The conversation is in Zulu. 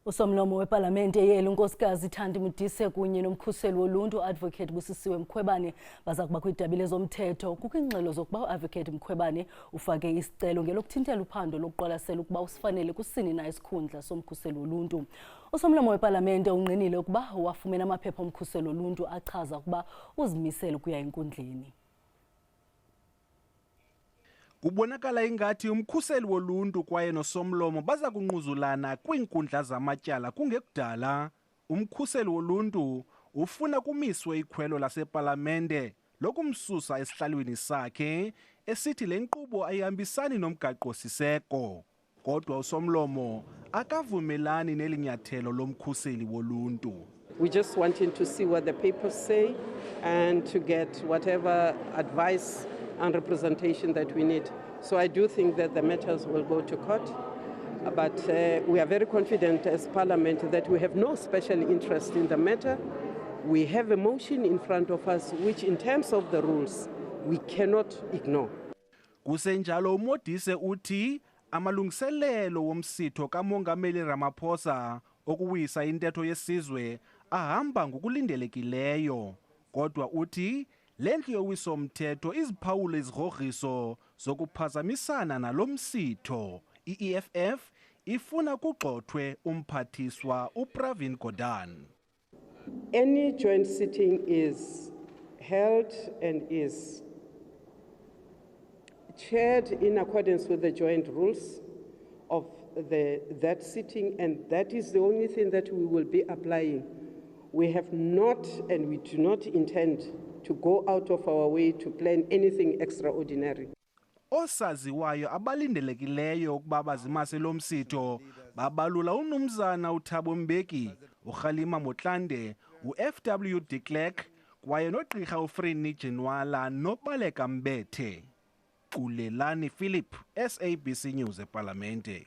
Usomlomo wepalamente yeli unkosikazi Thandi Modise kunye nomkhuseli woluntu uAdvocate Busisiwe Mkhwebane bazakuba kwidabi lezomthetho. Kukho iingxelo zokuba uAdvocate Mkhwebane ufake isicelo ngelokuthintela uphando lokuqwalasela ukuba usifanele kusini na isikhundla somkhuseli woluntu. Usomlomo wepalamente ungqinile ukuba wafumene amaphepha omkhuseli woluntu achaza ukuba uzimisele ukuya enkundleni. Kubonakala ingathi umkhuseli woluntu kwaye nosomlomo baza kunquzulana kwiinkundla zamatyala kungekudala. Umkhuseli woluntu ufuna kumiswe ikhwelo lasepalamente lokumsusa esihlalweni sakhe esithi le nkqubo ayihambisani nomgaqo-siseko. Kodwa usomlomo akavumelani nelinyathelo lomkhuseli woluntu. We just wanting to see what the papers say and to get whatever advice and representation that we need. So I do think that the matters will go to court, but we are very confident as Parliament that we have no special interest in the matter. We have a motion in front of us which in terms of the rules we cannot ignore. Kusenjalo Modise uthi amalungiselelo womsitho kamongameli Ramaphosa okuwisa intetho yesizwe ahamba ngokulindelekileyo, kodwa uthi lendlu yowiso-mthetho iziphawulo ezigrogriso zokuphazamisana nalo msitho. I-EFF ifuna kugxothwe umphathiswa uPravin Gordhan. Any joint sitting is held and is chaired in accordance with the joint rules of that sitting, and that is the only thing that we will be applying. We have not and we do not intend to go out of our way to plan anything extraordinary. Osaziwayo abalindelekileyo ukuba bazimase lo msitho babalula uNumzana uThabo Mbeki, uRhalima Motlande, uFW de Klerk kwaye nogqirha uFreni Jenwala nobaleka Mbethe. Kulelani Philip, SABC News ePalamente.